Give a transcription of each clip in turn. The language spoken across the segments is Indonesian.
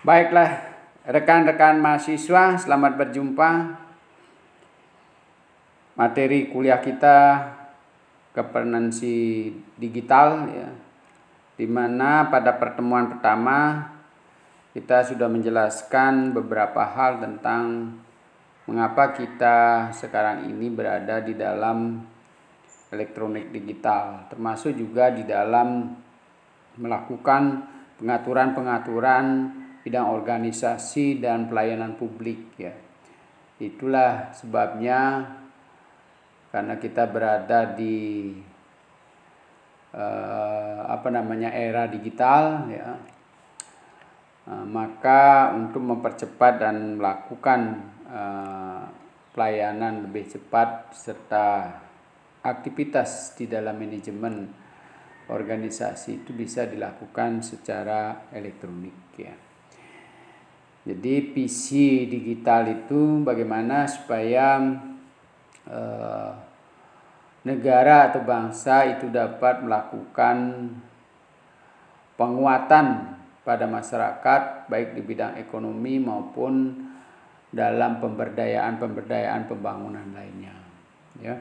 Baiklah, rekan-rekan mahasiswa, selamat berjumpa. Materi kuliah kita governansi digital, ya, di mana pada pertemuan pertama kita sudah menjelaskan beberapa hal tentang mengapa kita sekarang ini berada di dalam elektronik digital, termasuk juga di dalam melakukan pengaturan-pengaturan bidang organisasi dan pelayanan publik, ya. Itulah sebabnya karena kita berada di era digital, ya, maka untuk mempercepat dan melakukan pelayanan lebih cepat serta aktivitas di dalam manajemen organisasi itu bisa dilakukan secara elektronik, ya. Jadi visi digital itu bagaimana supaya negara atau bangsa itu dapat melakukan penguatan pada masyarakat baik di bidang ekonomi maupun dalam pemberdayaan pembangunan lainnya, ya.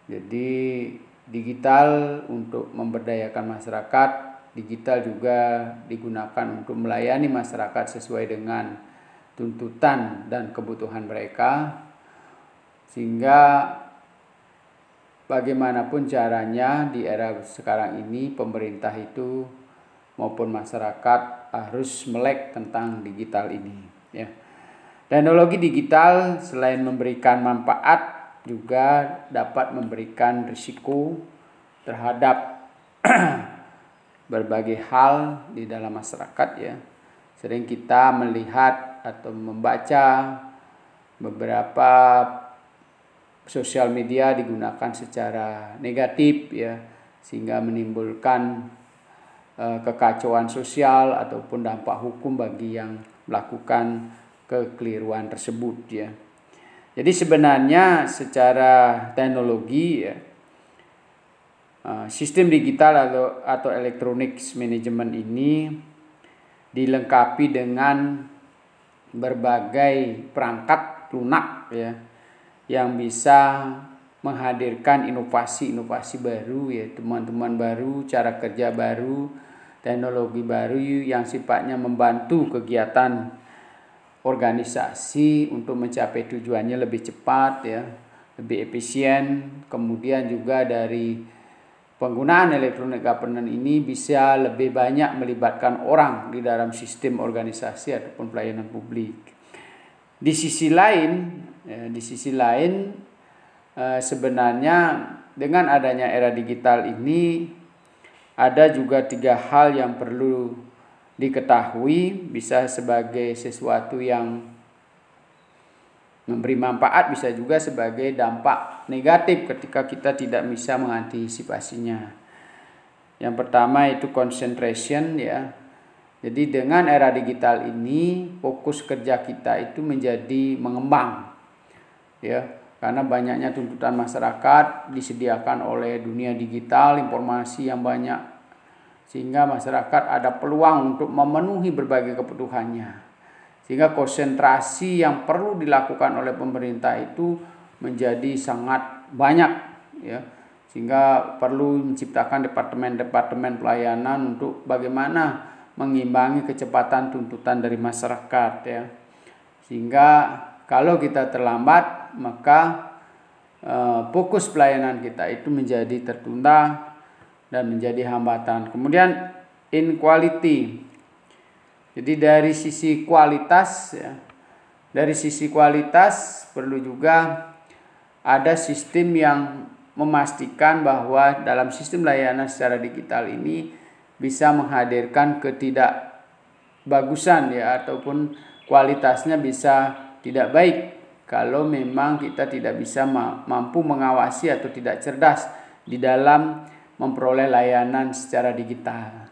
Jadi digital untuk memberdayakan masyarakat, digital juga digunakan untuk melayani masyarakat sesuai dengan tuntutan dan kebutuhan mereka, sehingga bagaimanapun caranya di era sekarang ini pemerintah itu maupun masyarakat harus melek tentang digital ini, ya. Teknologi digital selain memberikan manfaat juga dapat memberikan risiko terhadap berbagai hal di dalam masyarakat, ya. Sering kita melihat atau membaca beberapa sosial media digunakan secara negatif, ya, sehingga menimbulkan kekacauan sosial ataupun dampak hukum bagi yang melakukan kekeliruan tersebut, ya. Jadi sebenarnya secara teknologi, ya, sistem digital atau electronic management ini dilengkapi dengan berbagai perangkat lunak, ya, yang bisa menghadirkan inovasi-inovasi baru, ya, teman-teman baru, cara kerja baru, teknologi baru yang sifatnya membantu kegiatan organisasi untuk mencapai tujuannya lebih cepat, ya, lebih efisien. Kemudian juga dari penggunaan electronic governance ini bisa lebih banyak melibatkan orang di dalam sistem organisasi ataupun pelayanan publik. Di sisi lain, sebenarnya dengan adanya era digital ini ada juga 3 hal yang perlu diketahui, bisa sebagai sesuatu yang memberi manfaat, bisa juga sebagai dampak negatif ketika kita tidak bisa mengantisipasinya. Yang pertama itu concentration, ya. Jadi dengan era digital ini fokus kerja kita itu menjadi mengembang, ya, karena banyaknya tuntutan masyarakat disediakan oleh dunia digital, informasi yang banyak, sehingga masyarakat ada peluang untuk memenuhi berbagai kebutuhannya. Sehingga konsentrasi yang perlu dilakukan oleh pemerintah itu menjadi sangat banyak, ya. Sehingga perlu menciptakan departemen-departemen pelayanan untuk bagaimana mengimbangi kecepatan tuntutan dari masyarakat, ya. Sehingga kalau kita terlambat, maka fokus pelayanan kita itu menjadi tertunda dan menjadi hambatan. Kemudian inequality. Jadi dari sisi kualitas, ya, dari sisi kualitas perlu juga ada sistem yang memastikan bahwa dalam sistem layanan secara digital ini bisa menghadirkan ketidakbagusan, ya, ataupun kualitasnya bisa tidak baik kalau memang kita tidak bisa mampu mengawasi atau tidak cerdas di dalam memperoleh layanan secara digital.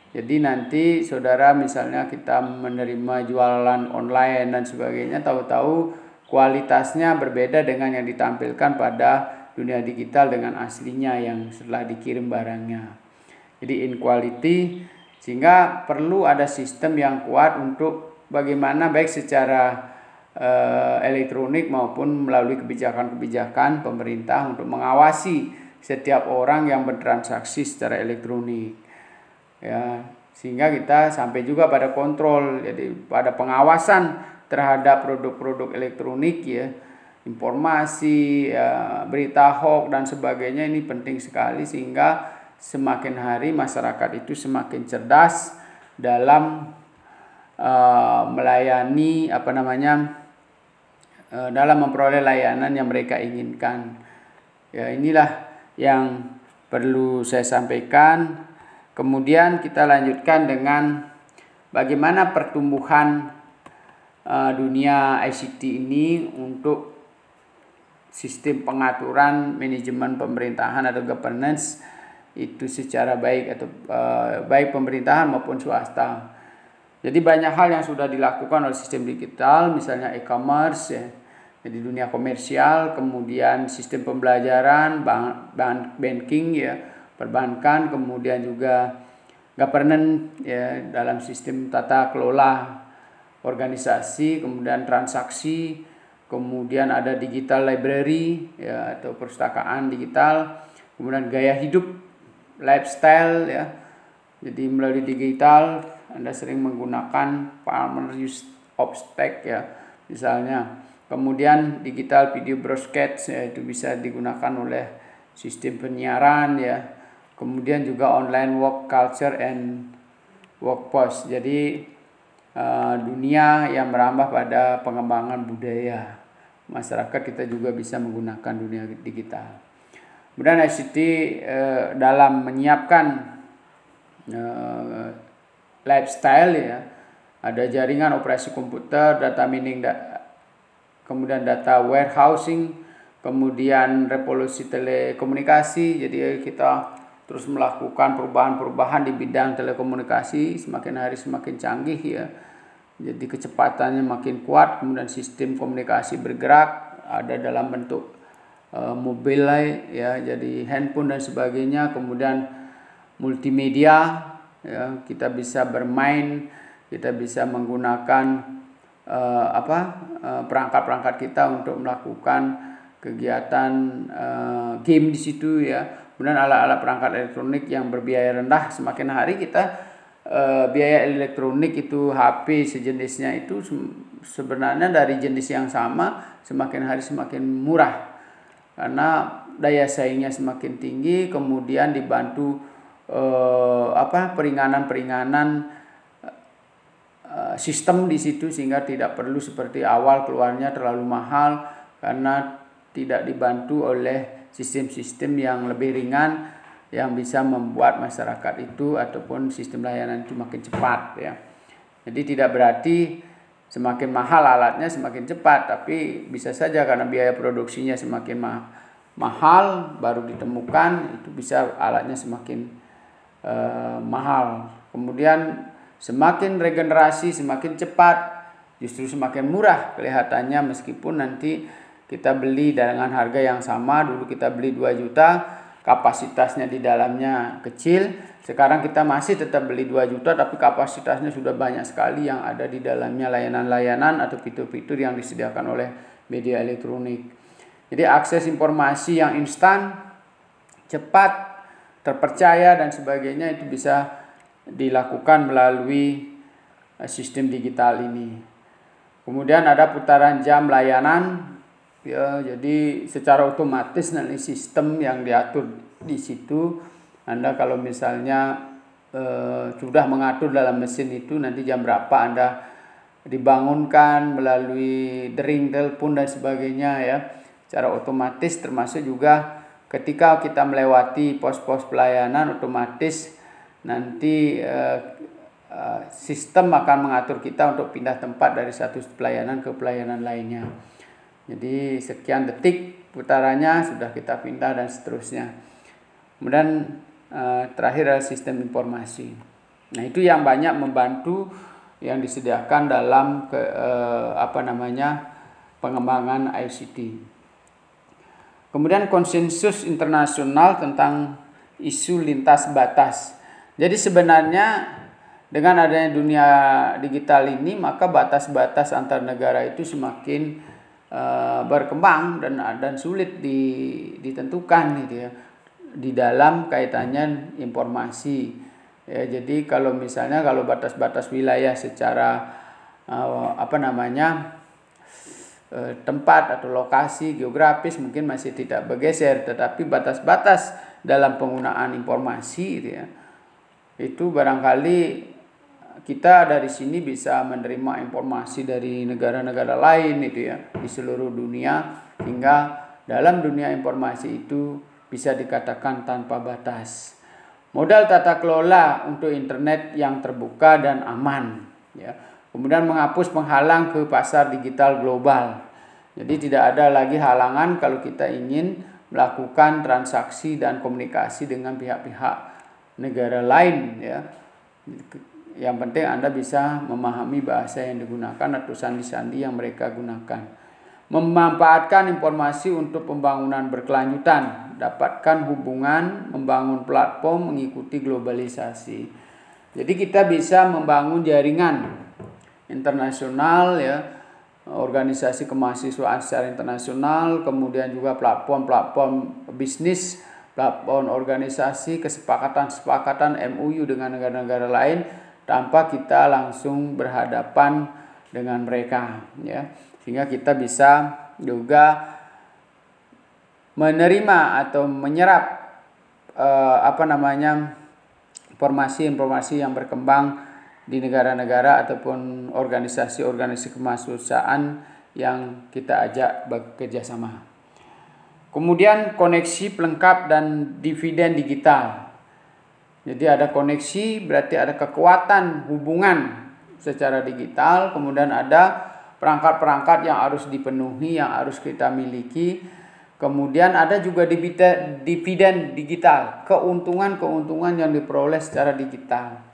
Jadi nanti saudara misalnya kita menerima jualan online dan sebagainya, tahu-tahu kualitasnya berbeda dengan yang ditampilkan pada dunia digital dengan aslinya yang setelah dikirim barangnya. Jadi inequality Sehingga perlu ada sistem yang kuat untuk bagaimana baik secara elektronik maupun melalui kebijakan-kebijakan pemerintah untuk mengawasi setiap orang yang bertransaksi secara elektronik. Ya, sehingga kita sampai juga pada kontrol, jadi pada pengawasan terhadap produk-produk elektronik ya, informasi, ya, berita hoax dan sebagainya ini penting sekali, sehingga semakin hari masyarakat itu semakin cerdas dalam melayani dalam memperoleh layanan yang mereka inginkan. Ya, inilah yang perlu saya sampaikan. Kemudian kita lanjutkan dengan bagaimana pertumbuhan dunia ICT ini untuk sistem pengaturan manajemen pemerintahan atau governance itu secara baik atau baik pemerintahan maupun swasta. Jadi banyak hal yang sudah dilakukan oleh sistem digital, misalnya e-commerce ya, jadi dunia komersial, kemudian sistem pembelajaran, banking ya, perbankan, kemudian juga governance ya, dalam sistem tata kelola organisasi, kemudian transaksi, kemudian ada digital library ya, atau perpustakaan digital, kemudian gaya hidup, lifestyle ya. Jadi melalui digital Anda sering menggunakan Palmer use of stack ya, misalnya. Kemudian digital video broadcast ya, itu bisa digunakan oleh sistem penyiaran ya. Kemudian juga online work culture and workforce. Jadi dunia yang merambah pada pengembangan budaya masyarakat, kita juga bisa menggunakan dunia digital. Kemudian ICT dalam menyiapkan lifestyle ya, ada jaringan operasi komputer, data mining, kemudian data warehousing, kemudian revolusi telekomunikasi. Jadi kita terus melakukan perubahan-perubahan di bidang telekomunikasi, semakin hari semakin canggih ya. Jadi kecepatannya makin kuat, kemudian sistem komunikasi bergerak, ada dalam bentuk mobil ya, jadi handphone dan sebagainya. Kemudian multimedia ya, kita bisa bermain, kita bisa menggunakan perangkat-perangkat kita untuk melakukan kegiatan game di situ ya. Kemudian alat-alat perangkat elektronik yang berbiaya rendah, semakin hari kita biaya elektronik itu HP sejenisnya itu sebenarnya dari jenis yang sama semakin hari semakin murah karena daya saingnya semakin tinggi, kemudian dibantu peringanan sistem di situ, sehingga tidak perlu seperti awal keluarnya terlalu mahal karena tidak dibantu oleh sistem-sistem yang lebih ringan yang bisa membuat masyarakat itu ataupun sistem layanan itu makin cepat ya. Jadi tidak berarti semakin mahal alatnya semakin cepat, tapi bisa saja karena biaya produksinya semakin mahal baru ditemukan itu bisa alatnya semakin mahal. Kemudian semakin regenerasi semakin cepat justru semakin murah kelihatannya, meskipun nanti kita beli dengan harga yang sama. Dulu kita beli 2 juta, kapasitasnya di dalamnya kecil. Sekarang kita masih tetap beli 2 juta tapi kapasitasnya sudah banyak sekali yang ada di dalamnya, layanan-layanan atau fitur-fitur yang disediakan oleh media elektronik. Jadi akses informasi yang instan, cepat, terpercaya dan sebagainya itu bisa dilakukan melalui sistem digital ini. Kemudian ada putaran jam layanan ya, jadi secara otomatis nanti sistem yang diatur di situ. Anda kalau misalnya sudah mengatur dalam mesin itu nanti jam berapa Anda dibangunkan melalui dering telepon dan sebagainya ya, secara otomatis. Termasuk juga ketika kita melewati pos-pos pelayanan, otomatis nanti sistem akan mengatur kita untuk pindah tempat dari satu pelayanan ke pelayanan lainnya. Jadi sekian detik putarannya sudah kita pindah dan seterusnya. Kemudian terakhir adalah sistem informasi. Nah, itu yang banyak membantu yang disediakan dalam pengembangan ICT. Kemudian konsensus internasional tentang isu lintas batas. Jadi sebenarnya dengan adanya dunia digital ini, maka batas-batas antar negara itu semakin berkembang dan sulit ditentukan gitu ya, di dalam kaitannya informasi ya. Jadi kalau misalnya kalau batas-batas wilayah secara tempat atau lokasi geografis mungkin masih tidak bergeser, tetapi batas-batas dalam penggunaan informasi gitu ya, itu barangkali kita dari sini bisa menerima informasi dari negara-negara lain itu ya, di seluruh dunia, hingga dalam dunia informasi itu bisa dikatakan tanpa batas. Modal tata kelola untuk internet yang terbuka dan aman ya. Kemudian menghapus penghalang ke pasar digital global. Jadi tidak ada lagi halangan kalau kita ingin melakukan transaksi dan komunikasi dengan pihak-pihak negara lain ya. Yang penting Anda bisa memahami bahasa yang digunakan atau sandi-sandi yang mereka gunakan. Memanfaatkan informasi untuk pembangunan berkelanjutan, dapatkan hubungan, membangun platform, mengikuti globalisasi. Jadi kita bisa membangun jaringan internasional ya, organisasi kemahasiswaan secara internasional, kemudian juga platform-platform bisnis, platform organisasi, kesepakatan-kesepakatan MOU dengan negara-negara lain, tanpa kita langsung berhadapan dengan mereka ya, sehingga kita bisa juga menerima atau menyerap informasi-informasi yang berkembang di negara-negara ataupun organisasi-organisasi kemahasiswaan yang kita ajak bekerja sama. Kemudian koneksi pelengkap dan dividen digital. Jadi ada koneksi, berarti ada kekuatan hubungan secara digital, kemudian ada perangkat-perangkat yang harus dipenuhi, yang harus kita miliki. Kemudian ada juga dividen digital, keuntungan-keuntungan yang diperoleh secara digital.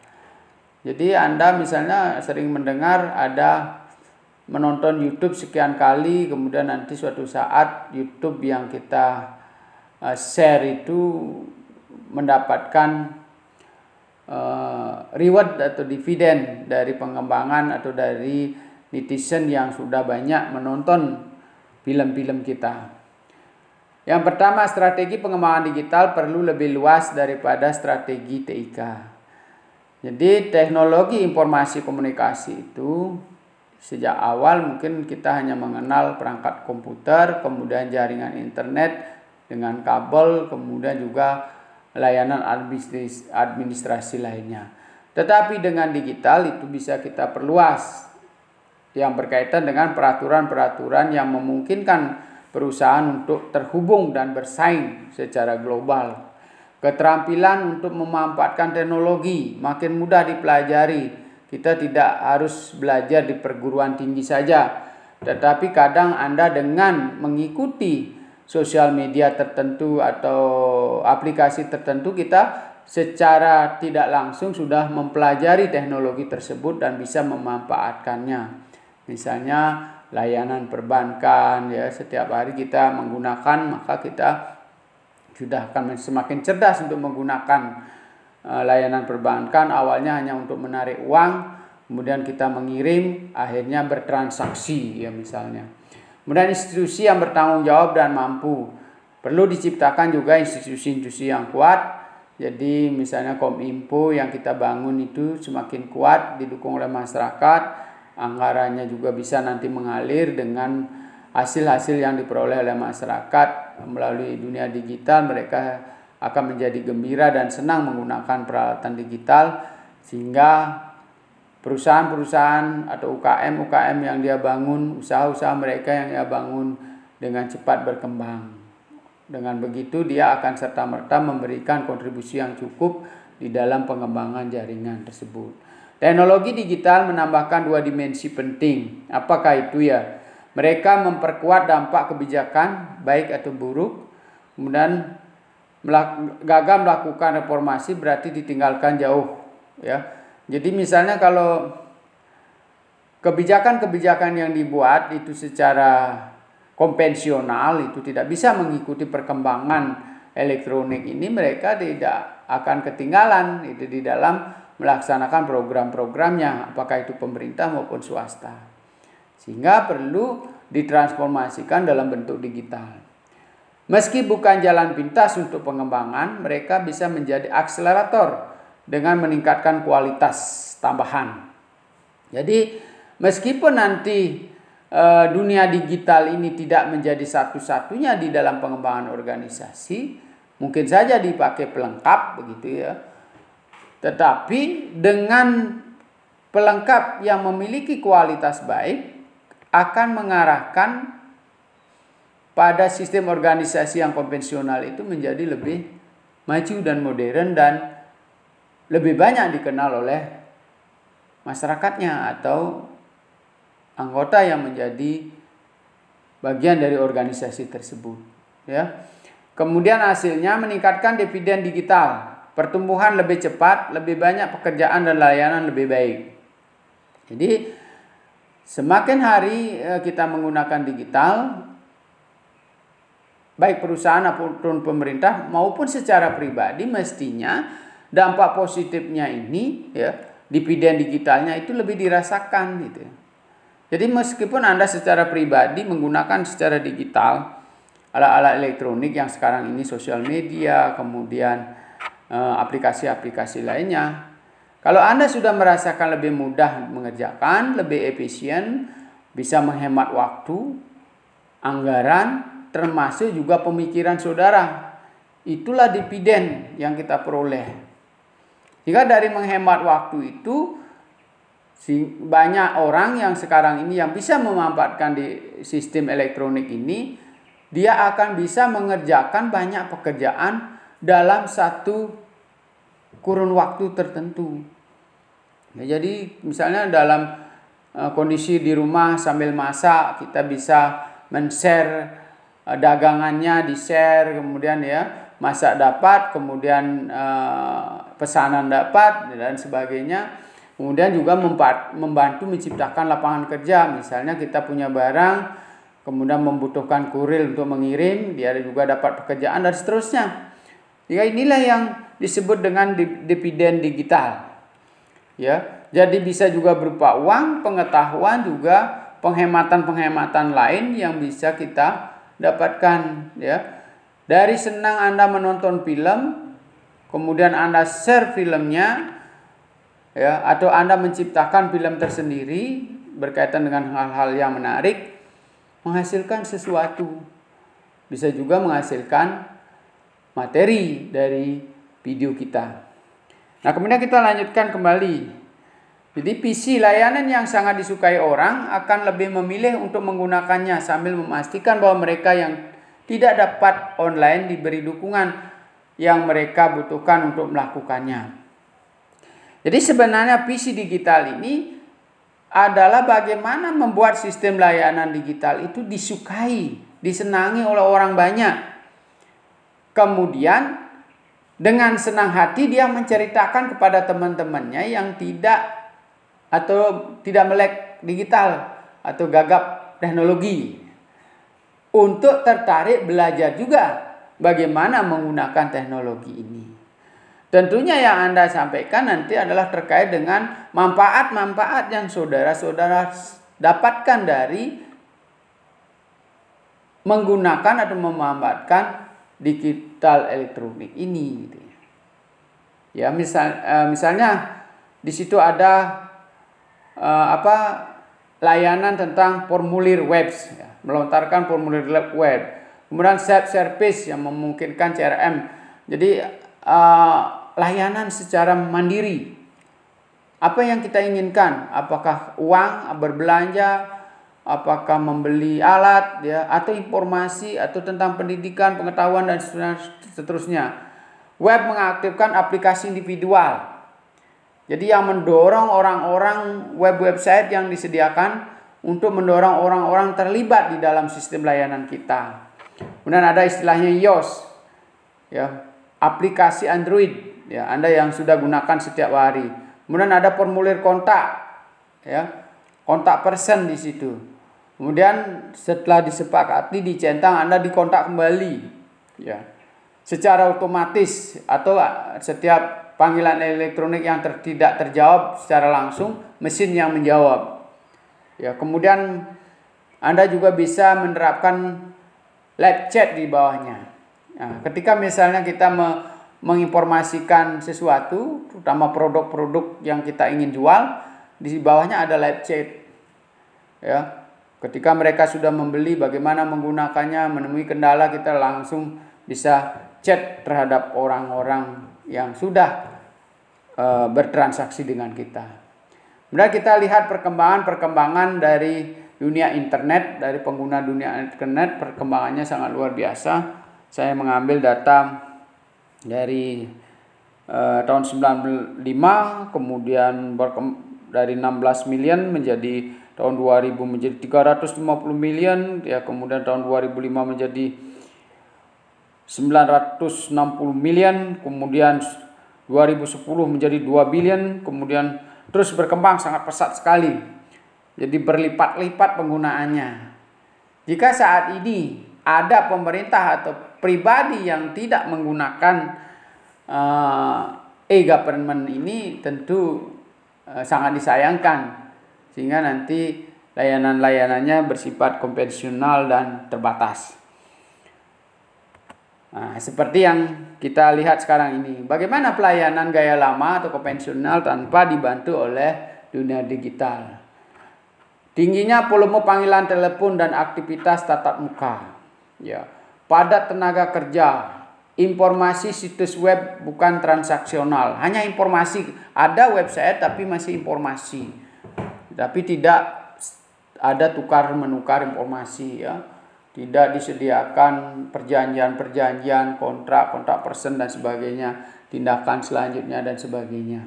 Jadi Anda misalnya sering mendengar ada menonton YouTube sekian kali, kemudian nanti suatu saat YouTube yang kita share itu mendapatkan reward atau dividen dari pengembangan atau dari netizen yang sudah banyak menonton film-film kita. Yang pertama, strategi pengembangan digital perlu lebih luas daripada strategi TIK. Jadi teknologi informasi komunikasi itu sejak awal mungkin kita hanya mengenal perangkat komputer, kemudian jaringan internet dengan kabel, kemudian juga layanan administrasi lainnya. Tetapi dengan digital itu bisa kita perluas, yang berkaitan dengan peraturan-peraturan yang memungkinkan perusahaan untuk terhubung dan bersaing secara global. Keterampilan untuk memanfaatkan teknologi makin mudah dipelajari. Kita tidak harus belajar di perguruan tinggi saja, tetapi kadang Anda dengan mengikuti sosial media tertentu atau aplikasi tertentu, kita secara tidak langsung sudah mempelajari teknologi tersebut dan bisa memanfaatkannya. Misalnya layanan perbankan ya, setiap hari kita menggunakan, maka kita sudah akan semakin cerdas untuk menggunakan layanan perbankan. Awalnya hanya untuk menarik uang, kemudian kita mengirim, akhirnya bertransaksi ya misalnya. Kemudian institusi yang bertanggung jawab dan mampu. Perlu diciptakan juga institusi-institusi yang kuat. Jadi misalnya Kominfo yang kita bangun itu semakin kuat, didukung oleh masyarakat. Anggarannya juga bisa nanti mengalir dengan hasil-hasil yang diperoleh oleh masyarakat melalui dunia digital. Mereka akan menjadi gembira dan senang menggunakan peralatan digital, sehingga perusahaan-perusahaan atau UKM yang dia bangun, usaha-usaha mereka yang dia bangun dengan cepat berkembang. Dengan begitu dia akan serta-merta memberikan kontribusi yang cukup di dalam pengembangan jaringan tersebut. Teknologi digital menambahkan dua dimensi penting. Apakah itu ya? Mereka memperkuat dampak kebijakan baik atau buruk. Kemudian gagal melakukan reformasi berarti ditinggalkan jauh ya. Jadi misalnya kalau kebijakan-kebijakan yang dibuat itu secara konvensional itu tidak bisa mengikuti perkembangan elektronik ini, mereka tidak akan ketinggalan itu di dalam melaksanakan program-programnya, apakah itu pemerintah maupun swasta. Sehingga perlu ditransformasikan dalam bentuk digital. Meski bukan jalan pintas untuk pengembangan, mereka bisa menjadi akselerator dengan meningkatkan kualitas tambahan. Jadi meskipun nanti dunia digital ini tidak menjadi satu-satunya di dalam pengembangan organisasi, mungkin saja dipakai pelengkap begitu ya. Tetapi dengan pelengkap yang memiliki kualitas baik akan mengarahkan pada sistem organisasi yang konvensional itu menjadi lebih maju dan modern dan lebih banyak dikenal oleh masyarakatnya atau anggota yang menjadi bagian dari organisasi tersebut, ya. Kemudian hasilnya meningkatkan dividen digital, pertumbuhan lebih cepat, lebih banyak pekerjaan dan layanan lebih baik. Jadi semakin hari kita menggunakan digital, baik perusahaan maupun pemerintah maupun secara pribadi, mestinya dampak positifnya ini ya, dividen digitalnya itu lebih dirasakan gitu. Jadi meskipun Anda secara pribadi menggunakan secara digital alat-alat elektronik yang sekarang ini sosial media, kemudian aplikasi-aplikasi lainnya, kalau Anda sudah merasakan lebih mudah mengerjakan, lebih efisien, bisa menghemat waktu, anggaran, termasuk juga pemikiran saudara. Itulah dividen yang kita peroleh. Jika dari menghemat waktu itu, banyak orang yang sekarang ini yang bisa memanfaatkan di sistem elektronik ini, dia akan bisa mengerjakan banyak pekerjaan dalam satu kurun waktu tertentu. Ya, jadi misalnya dalam kondisi di rumah sambil masak, kita bisa men-share dagangannya, di-share, kemudian ya masak dapat, kemudian pesanan dapat dan sebagainya. Kemudian juga membantu menciptakan lapangan kerja. Misalnya kita punya barang, kemudian membutuhkan kurir untuk mengirim, dia juga dapat pekerjaan dan seterusnya. Ya, inilah yang disebut dengan dividen digital. Ya, jadi bisa juga berupa uang, pengetahuan, juga penghematan-penghematan lain yang bisa kita dapatkan ya. Dari senang Anda menonton film, kemudian Anda share filmnya ya, atau Anda menciptakan film tersendiri berkaitan dengan hal-hal yang menarik, menghasilkan sesuatu. Bisa juga menghasilkan materi dari video kita. Nah, kemudian kita lanjutkan kembali. Jadi PC layanan yang sangat disukai orang akan lebih memilih untuk menggunakannya sambil memastikan bahwa mereka yang tidak dapat online diberi dukungan yang mereka butuhkan untuk melakukannya. Jadi sebenarnya PC digital ini adalah bagaimana membuat sistem layanan digital itu disukai, disenangi oleh orang banyak. Kemudian dengan senang hati dia menceritakan kepada teman-temannya yang tidak melek digital atau gagap teknologi untuk tertarik belajar juga bagaimana menggunakan teknologi ini. Tentunya yang Anda sampaikan nanti adalah terkait dengan manfaat-manfaat yang saudara-saudara dapatkan dari menggunakan atau memanfaatkan digital elektronik ini. Ya, misalnya di situ ada layanan tentang formulir web, ya, melontarkan formulir web. Kemudian self-service yang memungkinkan CRM. Jadi layanan secara mandiri. Apa yang kita inginkan? Apakah uang, berbelanja, apakah membeli alat, ya, atau informasi, atau tentang pendidikan, pengetahuan dan seterusnya. Web mengaktifkan aplikasi individual. Jadi yang mendorong orang-orang website yang disediakan untuk mendorong orang-orang terlibat di dalam sistem layanan kita. Kemudian ada istilahnya iOS, ya, aplikasi Android, ya, Anda yang sudah gunakan setiap hari. Kemudian ada formulir kontak, ya, kontak person di situ. Kemudian setelah disepakati, dicentang, Anda dikontak kembali, ya, secara otomatis atau setiap panggilan elektronik yang tidak terjawab secara langsung, mesin yang menjawab. Ya, kemudian Anda juga bisa menerapkan live chat di bawahnya. Nah, ketika misalnya kita menginformasikan sesuatu, terutama produk-produk yang kita ingin jual, di bawahnya ada live chat. Ya, ketika mereka sudah membeli, bagaimana menggunakannya, menemui kendala, kita langsung bisa chat terhadap orang-orang yang sudah bertransaksi dengan kita. Kemudian kita lihat perkembangan dari dunia internet, dari pengguna dunia internet, perkembangannya sangat luar biasa. Saya mengambil data dari tahun 95, kemudian dari 16 million menjadi tahun 2000 menjadi 350 million, ya, kemudian tahun 2005 menjadi 960 million, kemudian 2010 menjadi 2 billion, kemudian terus berkembang sangat pesat sekali. Jadi berlipat-lipat penggunaannya. Jika saat ini ada pemerintah atau pribadi yang tidak menggunakan e-government ini, tentu sangat disayangkan, sehingga nanti layanan-layanannya bersifat konvensional dan terbatas. Nah, seperti yang kita lihat sekarang ini, bagaimana pelayanan gaya lama atau konvensional tanpa dibantu oleh dunia digital. Tingginya volume panggilan telepon dan aktivitas tatap muka. Ya, padat tenaga kerja, informasi situs web bukan transaksional, hanya informasi. Ada website tapi masih informasi, tapi tidak ada tukar menukar informasi, ya. Tidak disediakan perjanjian-perjanjian, kontrak person dan sebagainya, tindakan selanjutnya dan sebagainya.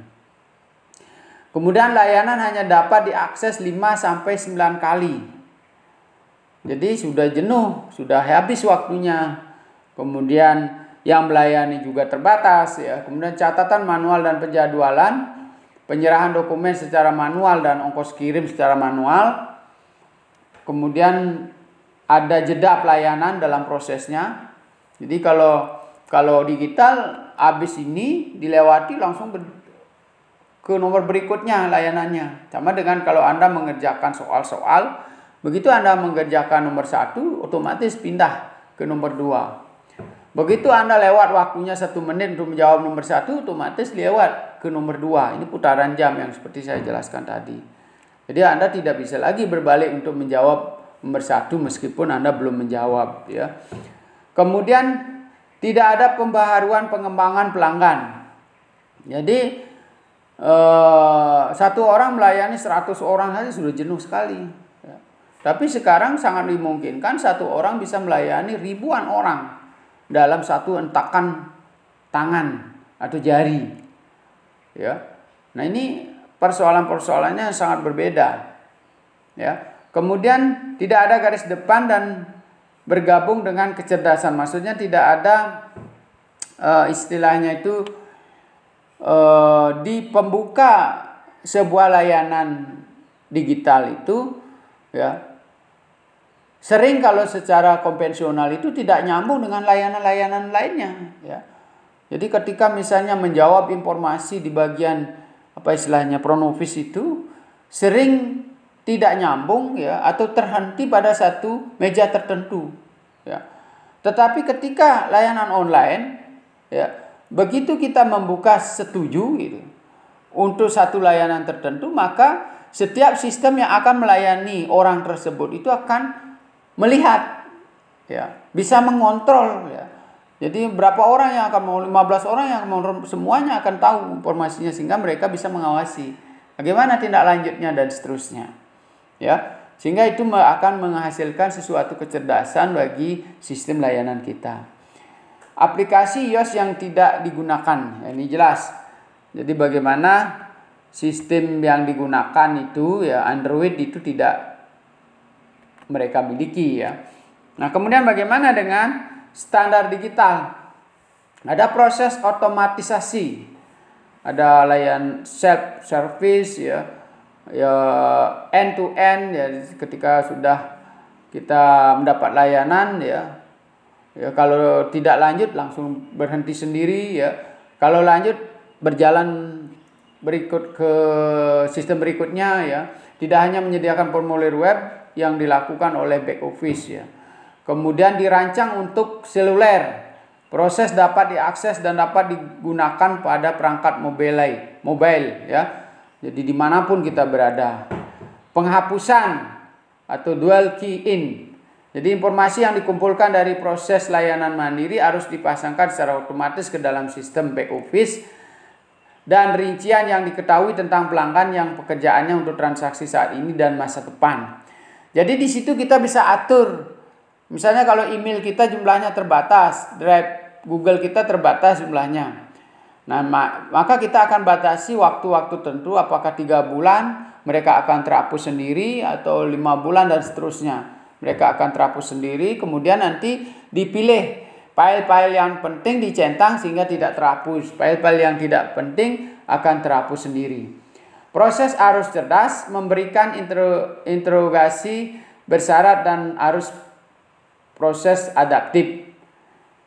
Kemudian layanan hanya dapat diakses 5-9 kali. Jadi sudah jenuh, sudah habis waktunya. Kemudian yang melayani juga terbatas, ya. Kemudian catatan manual dan penjadwalan, penyerahan dokumen secara manual dan ongkos kirim secara manual. Kemudian ada jeda pelayanan dalam prosesnya. Jadi kalau digital habis ini dilewati langsung ke nomor berikutnya layanannya. Sama dengan kalau Anda mengerjakan soal-soal, begitu Anda mengerjakan nomor 1, otomatis pindah ke nomor 2. Begitu Anda lewat waktunya 1 menit untuk menjawab nomor 1, otomatis lewat ke nomor 2. Ini putaran jam yang seperti saya jelaskan tadi. Jadi Anda tidak bisa lagi berbalik untuk menjawab nomor 1 meskipun Anda belum menjawab, ya. Kemudian tidak ada pembaharuan pengembangan pelanggan. Jadi satu orang melayani 100 orang saja sudah jenuh sekali, ya. Tapi sekarang sangat dimungkinkan satu orang bisa melayani ribuan orang dalam satu hentakan tangan atau jari, ya. Nah, ini persoalan-persoalannya sangat berbeda, ya. Kemudian tidak ada garis depan dan bergabung dengan kecerdasan. Maksudnya tidak ada istilahnya itu di pembuka sebuah layanan digital itu, ya, sering kalau secara konvensional itu tidak nyambung dengan layanan-layanan lainnya, ya. Jadi ketika misalnya menjawab informasi di bagian istilahnya front office itu sering tidak nyambung, ya, atau terhenti pada satu meja tertentu, ya. Tetapi ketika layanan online, ya, begitu kita membuka setuju gitu untuk satu layanan tertentu, maka setiap sistem yang akan melayani orang tersebut itu akan melihat, ya, bisa mengontrol, ya. Jadi berapa orang yang akan mau, 15 orang yang akan mau, semuanya akan tahu informasinya sehingga mereka bisa mengawasi bagaimana tindak lanjutnya dan seterusnya, ya. Sehingga itu akan menghasilkan sesuatu kecerdasan bagi sistem layanan kita. Aplikasi iOS yang tidak digunakan, ini jelas. Jadi bagaimana sistem yang digunakan itu, ya, Android itu tidak mereka miliki, ya. Nah, kemudian bagaimana dengan standar digital? Ada proses otomatisasi, ada layanan self service, ya, end to end, ya. Ketika sudah kita mendapat layanan, ya, kalau tidak lanjut langsung berhenti sendiri, ya. Kalau lanjut berjalan berikut ke sistem berikutnya ya. Tidak hanya menyediakan formulir web yang dilakukan oleh back office ya. Kemudian dirancang untuk seluler. Proses dapat diakses dan dapat digunakan pada perangkat mobile ya. Jadi dimanapun kita berada. Penghapusan atau dual key in. Jadi informasi yang dikumpulkan dari proses layanan mandiri harus dipasangkan secara otomatis ke dalam sistem back office. Dan rincian yang diketahui tentang pelanggan yang pekerjaannya untuk transaksi saat ini dan masa depan. Jadi di situ kita bisa atur. Misalnya kalau email kita jumlahnya terbatas, drive Google kita terbatas jumlahnya. Nah, maka kita akan batasi waktu-waktu tertentu, apakah 3 bulan mereka akan terhapus sendiri atau 5 bulan dan seterusnya. Mereka akan terhapus sendiri, kemudian nanti dipilih file-file yang penting dicentang sehingga tidak terhapus. File-file yang tidak penting akan terhapus sendiri. Proses arus cerdas memberikan interogasi bersyarat dan arus proses adaptif.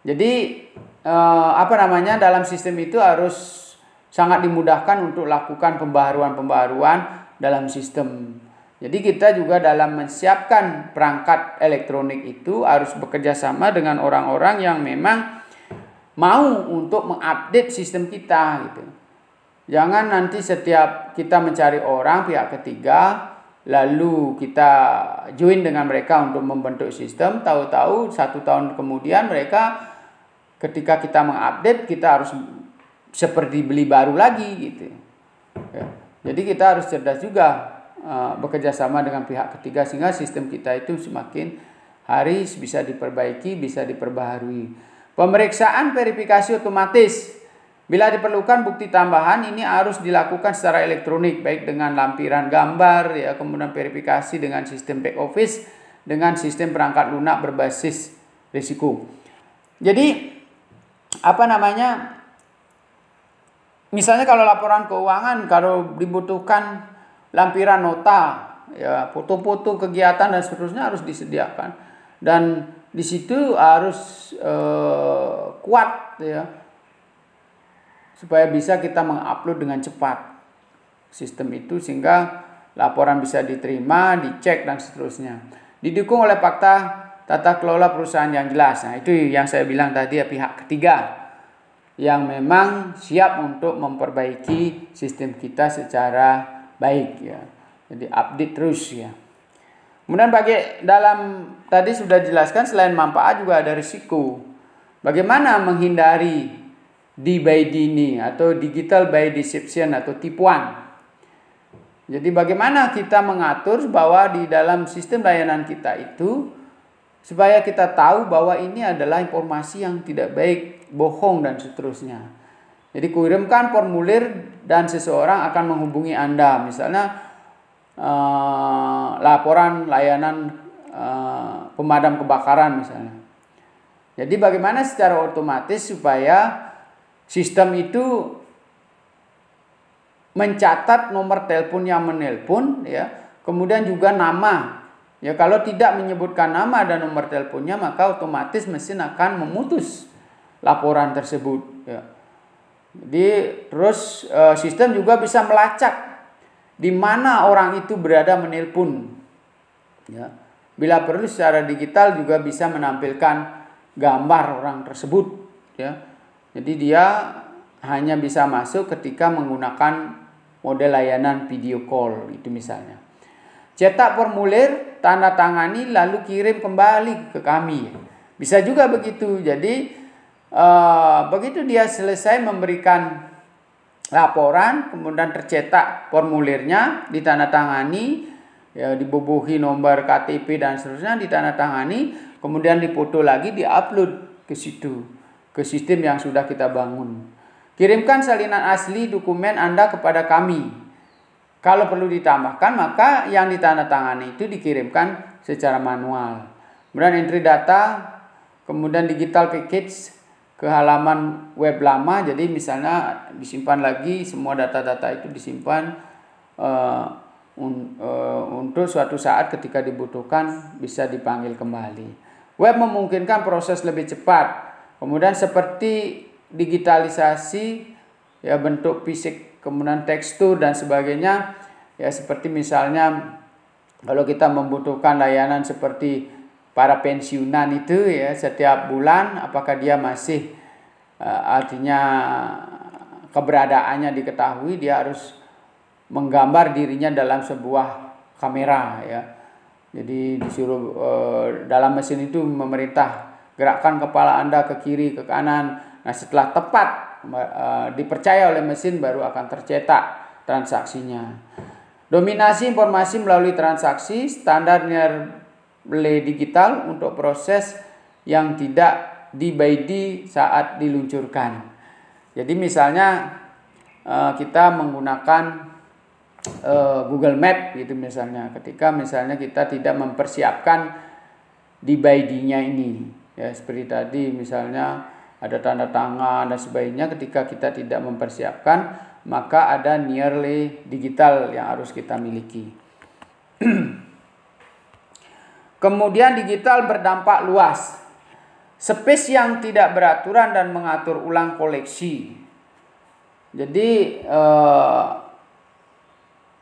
Jadi dalam sistem itu harus sangat dimudahkan untuk lakukan pembaharuan dalam sistem. Jadi kita juga dalam menyiapkan perangkat elektronik itu harus bekerja sama dengan orang-orang yang memang mau untuk mengupdate sistem kita gitu. Jangan nanti setiap kita mencari orang pihak ketiga lalu kita join dengan mereka untuk membentuk sistem, tahu-tahu 1 tahun kemudian mereka ketika kita mengupdate kita harus seperti beli baru lagi gitu. Ya. Jadi kita harus cerdas juga bekerja sama dengan pihak ketiga sehingga sistem kita itu semakin hari bisa diperbaiki, bisa diperbaharui. Pemeriksaan verifikasi otomatis. Bila diperlukan bukti tambahan ini harus dilakukan secara elektronik baik dengan lampiran gambar ya, kemudian verifikasi dengan sistem back office dengan sistem perangkat lunak berbasis risiko. Jadi misalnya kalau laporan keuangan kalau dibutuhkan lampiran nota ya, foto-foto kegiatan dan seterusnya harus disediakan. Dan di situ harus kuat ya, supaya bisa kita mengupload dengan cepat sistem itu sehingga laporan bisa diterima, dicek dan seterusnya. Didukung oleh fakta tata kelola perusahaan yang jelas. Nah, itu yang saya bilang tadi ya, pihak ketiga yang memang siap untuk memperbaiki sistem kita secara baik ya. Jadi update terus ya. Kemudian tadi sudah dijelaskan selain manfaat juga ada risiko. Bagaimana menghindari D by D ini atau digital by deception atau tipuan. Jadi bagaimana kita mengatur bahwa di dalam sistem layanan kita itu supaya kita tahu bahwa ini adalah informasi yang tidak baik, bohong dan seterusnya. Jadi kirimkan formulir dan seseorang akan menghubungi Anda. Misalnya laporan layanan pemadam kebakaran misalnya. Jadi bagaimana secara otomatis supaya sistem itu mencatat nomor telepon yang menelpon ya, kemudian juga nama. Ya, kalau tidak menyebutkan nama dan nomor teleponnya maka otomatis mesin akan memutus laporan tersebut ya. Jadi terus sistem juga bisa melacak di mana orang itu berada menelpon. Ya. Bila perlu secara digital juga bisa menampilkan gambar orang tersebut ya. Jadi dia hanya bisa masuk ketika menggunakan model layanan video call itu misalnya. Cetak formulir, tanda tangani lalu kirim kembali ke kami. Bisa juga begitu. Jadi begitu dia selesai memberikan laporan, kemudian tercetak formulirnya, ditandatangani, ya, dibubuhi nomor KTP dan seterusnya, ditandatangani, kemudian dipoto lagi, diupload ke situ, ke sistem yang sudah kita bangun. Kirimkan salinan asli dokumen Anda kepada kami. Kalau perlu ditambahkan, maka yang ditandatangani itu dikirimkan secara manual. Kemudian entry data, kemudian digital package ke halaman web lama. Jadi misalnya disimpan lagi, semua data-data itu disimpan untuk suatu saat ketika dibutuhkan bisa dipanggil kembali. Web memungkinkan proses lebih cepat. Kemudian seperti digitalisasi ya bentuk fisik, kemudian tekstur dan sebagainya. Ya seperti misalnya kalau kita membutuhkan layanan seperti para pensiunan itu ya setiap bulan apakah dia masih artinya keberadaannya diketahui, dia harus menggambar dirinya dalam sebuah kamera ya. Jadi disuruh dalam mesin itu memerintah gerakkan kepala Anda ke kiri ke kanan. Nah setelah tepat dipercaya oleh mesin baru akan tercetak transaksinya. Dominasi informasi melalui transaksi, standar nilai digital untuk proses yang tidak dibaidi saat diluncurkan. Jadi misalnya kita menggunakan Google Map gitu misalnya, ketika misalnya kita tidak mempersiapkan DBID-nya ini, ya seperti tadi misalnya ada tanda tangan dan sebagainya, ketika kita tidak mempersiapkan maka ada nilai digital yang harus kita miliki. Kemudian digital berdampak luas. Space yang tidak beraturan dan mengatur ulang koleksi. Jadi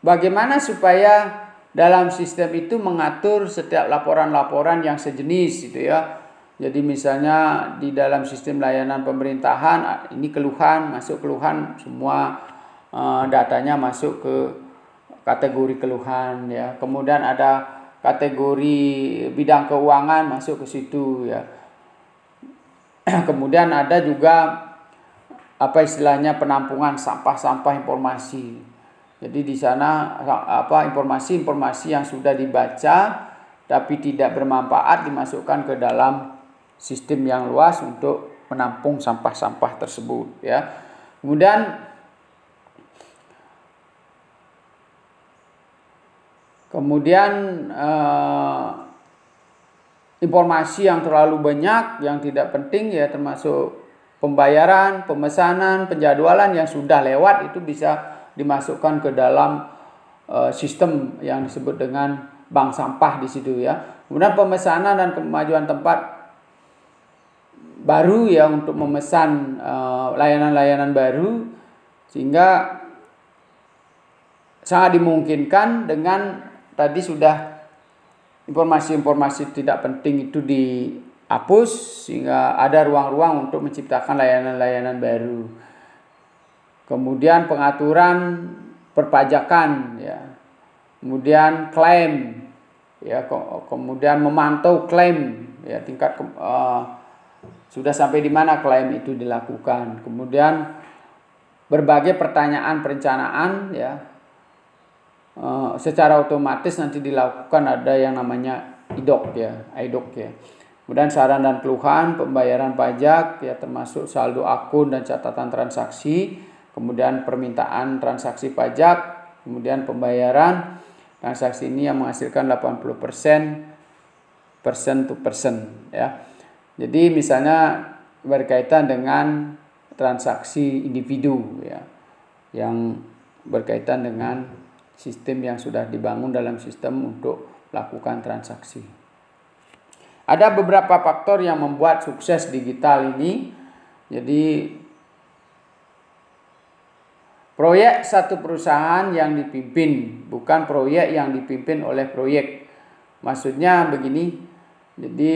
bagaimana supaya dalam sistem itu mengatur setiap laporan-laporan yang sejenis gitu ya. Jadi misalnya di dalam sistem layanan pemerintahan ini keluhan, masuk keluhan semua datanya masuk ke kategori keluhan ya. Kemudian ada kategori bidang keuangan masuk ke situ ya. Kemudian ada juga apa istilahnya penampungan sampah-sampah informasi. Jadi di sana informasi-informasi yang sudah dibaca tapi tidak bermanfaat dimasukkan ke dalam sistem yang luas untuk menampung sampah-sampah tersebut ya. Kemudian informasi yang terlalu banyak yang tidak penting ya, termasuk pembayaran, pemesanan, penjadwalan yang sudah lewat itu bisa dimasukkan ke dalam sistem yang disebut dengan bank sampah di situ ya. Kemudian pemesanan dan kemajuan tempat baru ya untuk memesan layanan-layanan baru, sehingga sangat dimungkinkan dengan tadi sudah informasi-informasi tidak penting itu dihapus sehingga ada ruang-ruang untuk menciptakan layanan-layanan baru. Kemudian pengaturan perpajakan ya. Kemudian klaim ya, kemudian memantau klaim ya, tingkat sudah sampai di mana klaim itu dilakukan. Kemudian berbagai pertanyaan perencanaan ya secara otomatis nanti dilakukan, ada yang namanya IDOC ya. Kemudian saran dan keluhan, pembayaran pajak ya, termasuk saldo akun dan catatan transaksi, kemudian permintaan transaksi pajak, kemudian pembayaran. Transaksi ini yang menghasilkan 80% person to person ya. Jadi misalnya berkaitan dengan transaksi individu ya, yang berkaitan dengan sistem yang sudah dibangun dalam sistem untuk melakukan transaksi. Ada beberapa faktor yang membuat sukses digital ini. Jadi proyek satu perusahaan yang dipimpin, bukan proyek yang dipimpin oleh proyek. Maksudnya begini, jadi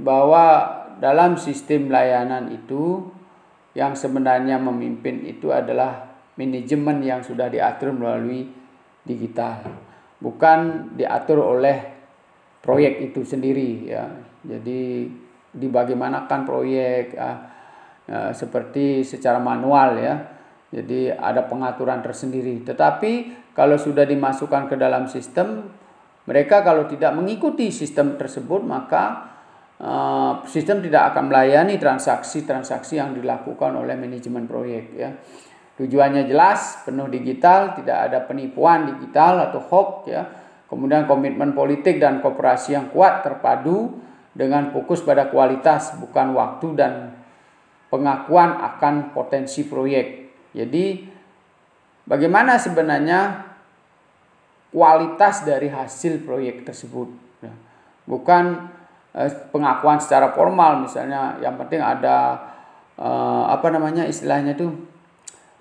bahwa dalam sistem layanan itu yang sebenarnya memimpin itu adalah manajemen yang sudah diatur melalui digital, bukan diatur oleh proyek itu sendiri ya. Jadi dibagaimanakan proyek seperti secara manual ya. Jadi ada pengaturan tersendiri. Tetapi kalau sudah dimasukkan ke dalam sistem, mereka kalau tidak mengikuti sistem tersebut maka sistem tidak akan melayani transaksi-transaksi yang dilakukan oleh manajemen proyek ya. Tujuannya jelas, penuh digital, tidak ada penipuan digital atau hoax ya. Kemudian komitmen politik dan kooperasi yang kuat terpadu dengan fokus pada kualitas bukan waktu dan pengakuan akan potensi proyek. Jadi bagaimana sebenarnya kualitas dari hasil proyek tersebut ya. Bukan pengakuan secara formal, misalnya yang penting ada istilahnya itu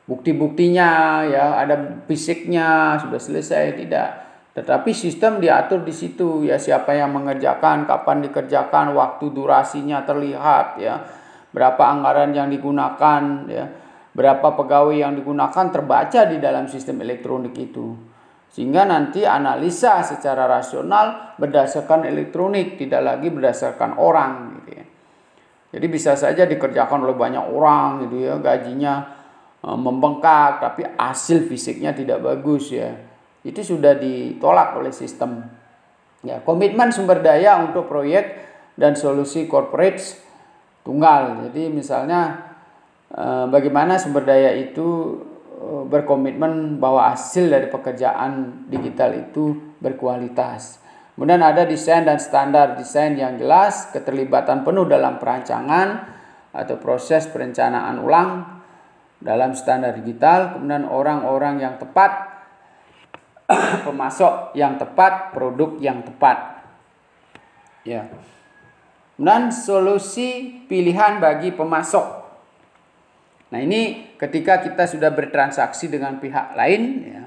bukti-buktinya, ya, ada fisiknya, sudah selesai, tidak. Tetapi sistem diatur di situ, ya, siapa yang mengerjakan, kapan dikerjakan, waktu durasinya terlihat, ya, berapa anggaran yang digunakan, ya, berapa pegawai yang digunakan terbaca di dalam sistem elektronik itu. Sehingga nanti analisa secara rasional berdasarkan elektronik, tidak lagi berdasarkan orang, gitu ya. Jadi bisa saja dikerjakan oleh banyak orang, gitu ya, gajinya membengkak, tapi hasil fisiknya tidak bagus, ya. Itu sudah ditolak oleh sistem. Ya, komitmen sumber daya untuk proyek dan solusi corporate tunggal. Jadi misalnya bagaimana sumber daya itu berkomitmen bahwa hasil dari pekerjaan digital itu berkualitas. Kemudian ada desain dan standar desain yang jelas, keterlibatan penuh dalam perancangan atau proses perencanaan ulang dalam standar digital. Kemudian orang-orang yang tepat, pemasok yang tepat, produk yang tepat. Ya. Dan solusi pilihan bagi pemasok. Nah, ini ketika kita sudah bertransaksi dengan pihak lain, ya,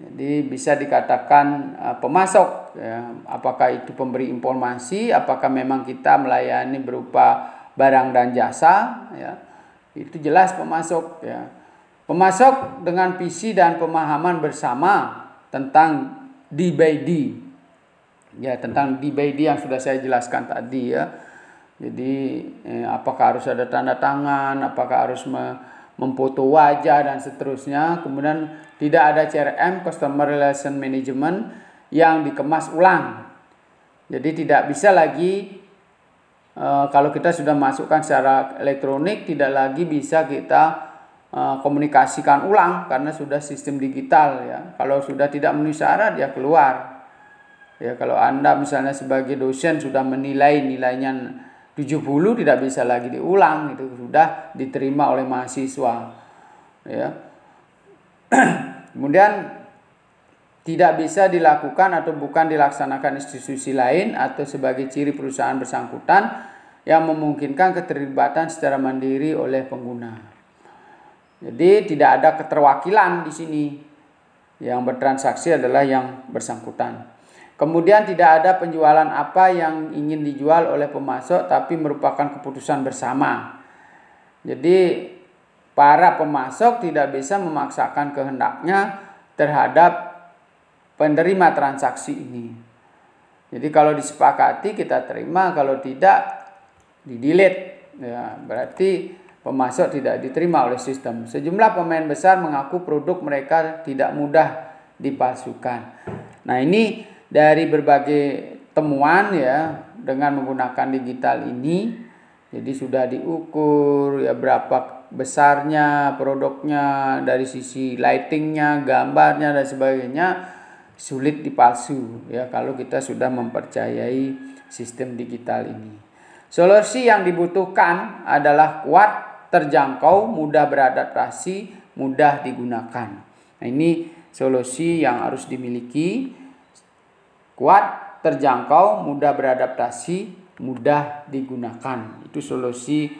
jadi bisa dikatakan pemasok, ya, apakah itu pemberi informasi, apakah memang kita melayani berupa barang dan jasa, ya, itu jelas pemasok, ya. Pemasok dengan visi dan pemahaman bersama tentang D by D, ya, tentang D by D yang sudah saya jelaskan tadi, ya. Jadi apakah harus ada tanda tangan, apakah harus memfoto wajah dan seterusnya. Kemudian tidak ada CRM, Customer Relation Management, yang dikemas ulang. Jadi tidak bisa lagi kalau kita sudah masukkan secara elektronik, tidak lagi bisa kita komunikasikan ulang karena sudah sistem digital, ya. Kalau sudah tidak memenuhi syarat, ya keluar. Ya, kalau Anda misalnya sebagai dosen sudah menilai nilainya 70, tidak bisa lagi diulang, itu sudah diterima oleh mahasiswa, ya. Kemudian tidak bisa dilakukan atau bukan dilaksanakan institusi lain atau sebagai ciri perusahaan bersangkutan yang memungkinkan keterlibatan secara mandiri oleh pengguna. Jadi tidak ada keterwakilan di sini. Yang bertransaksi adalah yang bersangkutan. Kemudian tidak ada penjualan apa yang ingin dijual oleh pemasok tapi merupakan keputusan bersama. Jadi para pemasok tidak bisa memaksakan kehendaknya terhadap penerima transaksi ini. Jadi kalau disepakati kita terima, kalau tidak di-delete, ya, berarti pemasok tidak diterima oleh sistem. Sejumlah pemain besar mengaku produk mereka tidak mudah dipalsukan. Nah, ini dari berbagai temuan, ya, dengan menggunakan digital ini, jadi sudah diukur, ya, berapa besarnya produknya dari sisi lightingnya, gambarnya dan sebagainya, sulit dipalsu, ya, kalau kita sudah mempercayai sistem digital ini. Solusi yang dibutuhkan adalah kuat, terjangkau, mudah beradaptasi, mudah digunakan. Nah, ini solusi yang harus dimiliki. Kuat, terjangkau, mudah beradaptasi, mudah digunakan. Itu solusi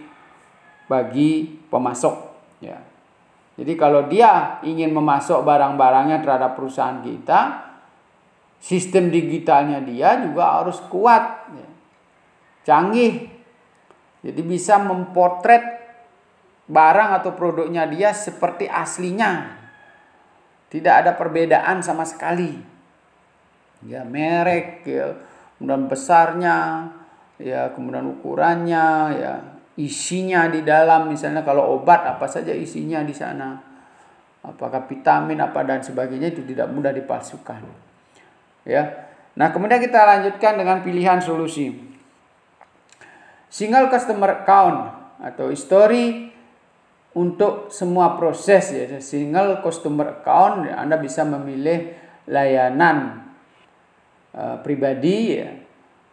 bagi pemasok, ya. Jadi kalau dia ingin memasok barang-barangnya terhadap perusahaan kita, sistem digitalnya dia juga harus kuat, ya, canggih. Jadi bisa mempotret barang atau produknya dia seperti aslinya. Tidak ada perbedaan sama sekali. Ya, merek, ya, kemudian besarnya, ya, kemudian ukurannya, ya, isinya di dalam, misalnya kalau obat apa saja isinya di sana, apakah vitamin apa dan sebagainya, itu tidak mudah dipalsukan, ya. Nah, kemudian kita lanjutkan dengan pilihan solusi. Single customer account atau history untuk semua proses, ya. Single customer account, ya, Anda bisa memilih layanan pribadi, ya.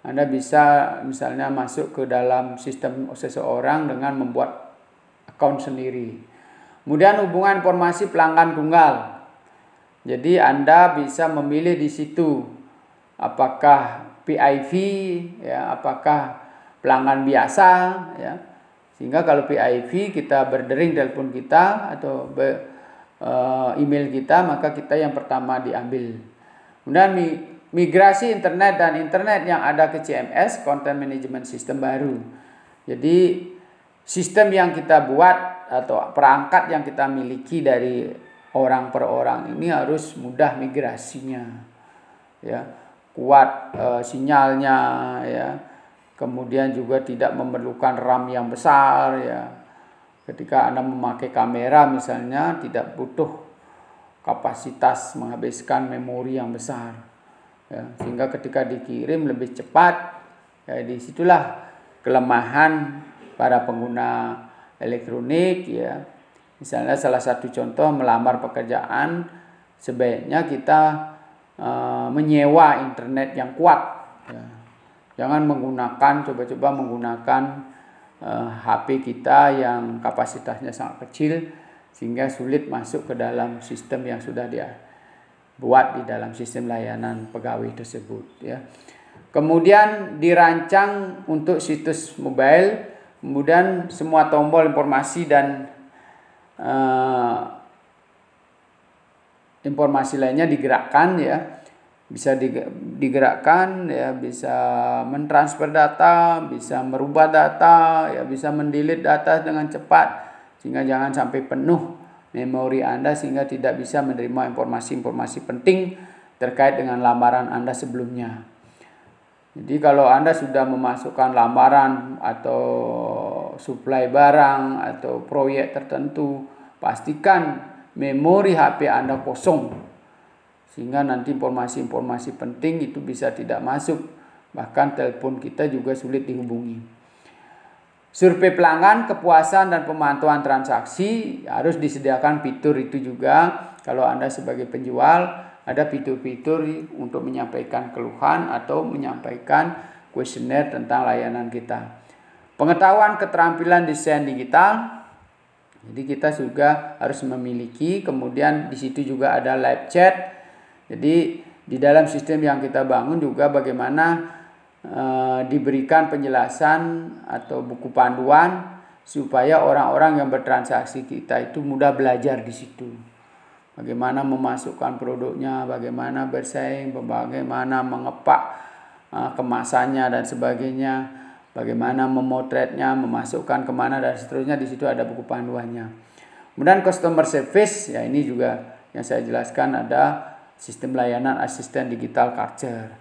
Anda bisa misalnya masuk ke dalam sistem seseorang dengan membuat account sendiri. Kemudian hubungan informasi pelanggan tunggal. Jadi Anda bisa memilih di situ apakah PIV, ya, apakah pelanggan biasa, ya. Sehingga kalau PIV kita berdering telepon kita atau email kita, maka kita yang pertama diambil. Kemudian migrasi internet dan internet yang ada ke CMS, Content Management System baru. Jadi sistem yang kita buat atau perangkat yang kita miliki dari orang per orang ini harus mudah migrasinya, ya, kuat sinyalnya, ya, kemudian juga tidak memerlukan RAM yang besar, ya. Ketika Anda memakai kamera misalnya tidak butuh kapasitas menghabiskan memori yang besar, ya, sehingga ketika dikirim lebih cepat. Ya, disitulah kelemahan para pengguna elektronik, ya. Misalnya salah satu contoh melamar pekerjaan, sebaiknya kita menyewa internet yang kuat, ya. Jangan coba-coba menggunakan HP kita yang kapasitasnya sangat kecil sehingga sulit masuk ke dalam sistem yang sudah dibuat di dalam sistem layanan pegawai tersebut, ya. Kemudian dirancang untuk situs mobile, kemudian semua tombol informasi dan informasi lainnya digerakkan, ya, bisa digerakkan, ya, bisa mentransfer data, bisa merubah data, ya, bisa mendelete data dengan cepat sehingga jangan sampai penuh memori Anda sehingga tidak bisa menerima informasi-informasi penting terkait dengan lamaran Anda sebelumnya. Jadi kalau Anda sudah memasukkan lamaran atau suplai barang atau proyek tertentu, pastikan memori HP Anda kosong sehingga nanti informasi-informasi penting itu bisa tidak masuk, bahkan telepon kita juga sulit dihubungi. Survei pelanggan, kepuasan dan pemantauan transaksi harus disediakan fitur itu juga. Kalau Anda sebagai penjual ada fitur-fitur untuk menyampaikan keluhan atau menyampaikan kuesioner tentang layanan kita. Pengetahuan keterampilan desain digital. Jadi kita juga harus memiliki, kemudian di situ juga ada live chat. Jadi di dalam sistem yang kita bangun juga bagaimana diberikan penjelasan atau buku panduan supaya orang-orang yang bertransaksi kita itu mudah belajar di situ. Bagaimana memasukkan produknya, bagaimana bersaing, bagaimana mengepak kemasannya dan sebagainya, bagaimana memotretnya, memasukkan kemana dan seterusnya, di situ ada buku panduannya. Kemudian customer service, ya ini juga yang saya jelaskan, ada sistem layanan asisten digital culture.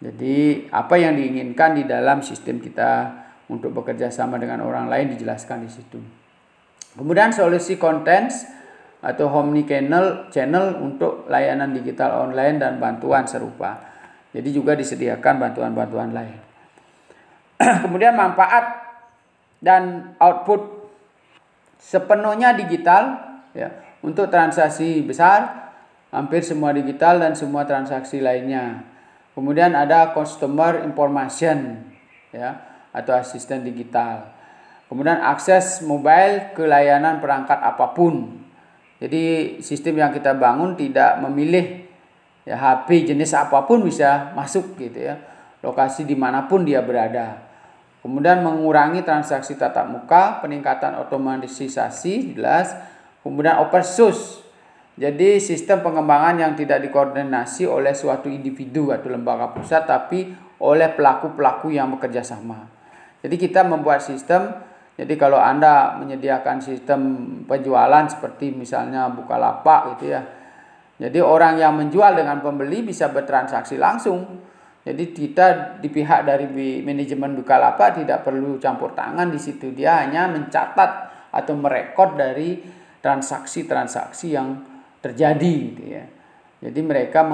Jadi apa yang diinginkan di dalam sistem kita untuk bekerja sama dengan orang lain dijelaskan di situ. Kemudian solusi contents atau omni channel untuk layanan digital online dan bantuan serupa. Jadi juga disediakan bantuan-bantuan lain. Kemudian manfaat dan output sepenuhnya digital, ya. Untuk transaksi besar hampir semua digital dan semua transaksi lainnya. Kemudian ada customer information, ya, atau asisten digital. Kemudian akses mobile ke layanan perangkat apapun. Jadi sistem yang kita bangun tidak memilih, ya, HP jenis apapun bisa masuk gitu, ya, lokasi dimanapun dia berada. Kemudian mengurangi transaksi tatap muka, peningkatan otomatisasi jelas. Kemudian open source. Jadi sistem pengembangan yang tidak dikoordinasi oleh suatu individu atau lembaga pusat tapi oleh pelaku-pelaku yang bekerja sama. Jadi kita membuat sistem. Jadi kalau Anda menyediakan sistem penjualan seperti misalnya Bukalapak gitu, ya. Jadi orang yang menjual dengan pembeli bisa bertransaksi langsung. Jadi kita di pihak dari manajemen Bukalapak tidak perlu campur tangan di situ. Dia hanya mencatat atau merekod dari transaksi-transaksi yang terjadi gitu, ya. Jadi mereka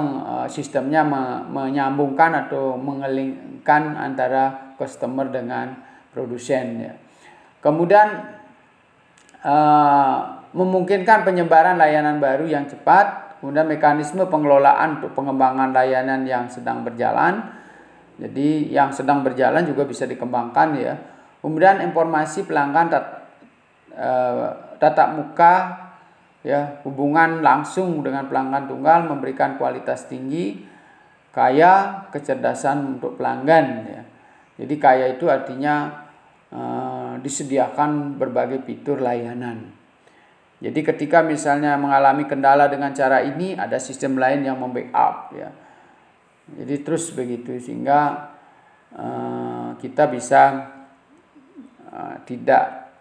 sistemnya menyambungkan atau mengelingkan antara customer dengan produsen, ya. Kemudian memungkinkan penyebaran layanan baru yang cepat. Kemudian mekanisme pengelolaan untuk pengembangan layanan yang sedang berjalan. Jadi yang sedang berjalan juga bisa dikembangkan, ya. Kemudian informasi pelanggan tatap muka, ya, hubungan langsung dengan pelanggan tunggal memberikan kualitas tinggi, kaya, kecerdasan untuk pelanggan, ya. Jadi kaya itu artinya disediakan berbagai fitur layanan. Jadi ketika misalnya mengalami kendala dengan cara ini, ada sistem lain yang membackup ya. Jadi terus begitu sehingga kita bisa tidak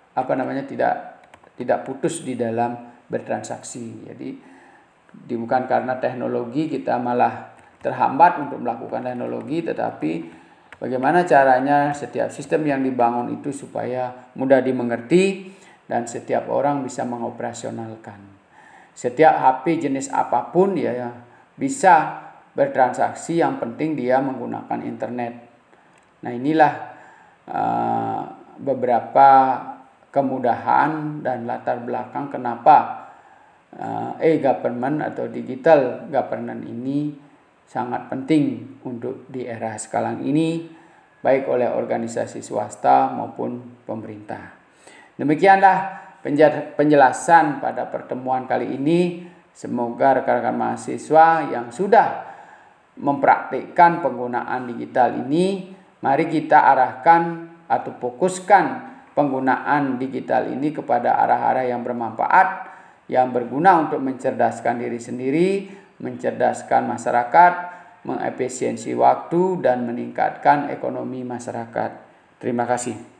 putus di dalam bertransaksi. Jadi bukan karena teknologi kita malah terhambat untuk melakukan teknologi, tetapi bagaimana caranya setiap sistem yang dibangun itu supaya mudah dimengerti dan setiap orang bisa mengoperasionalkan. Setiap HP jenis apapun ya bisa bertransaksi, yang penting dia menggunakan internet. Nah, inilah beberapa kemudahan dan latar belakang kenapa e-government atau digital government ini sangat penting untuk di era sekarang ini, baik oleh organisasi swasta maupun pemerintah. Demikianlah penjelasan pada pertemuan kali ini. Semoga rekan-rekan mahasiswa yang sudah mempraktikkan penggunaan digital ini, mari kita arahkan atau fokuskan penggunaan digital ini kepada arah-arah yang bermanfaat, yang berguna untuk mencerdaskan diri sendiri, mencerdaskan masyarakat, mengefisiensi waktu, dan meningkatkan ekonomi masyarakat. Terima kasih.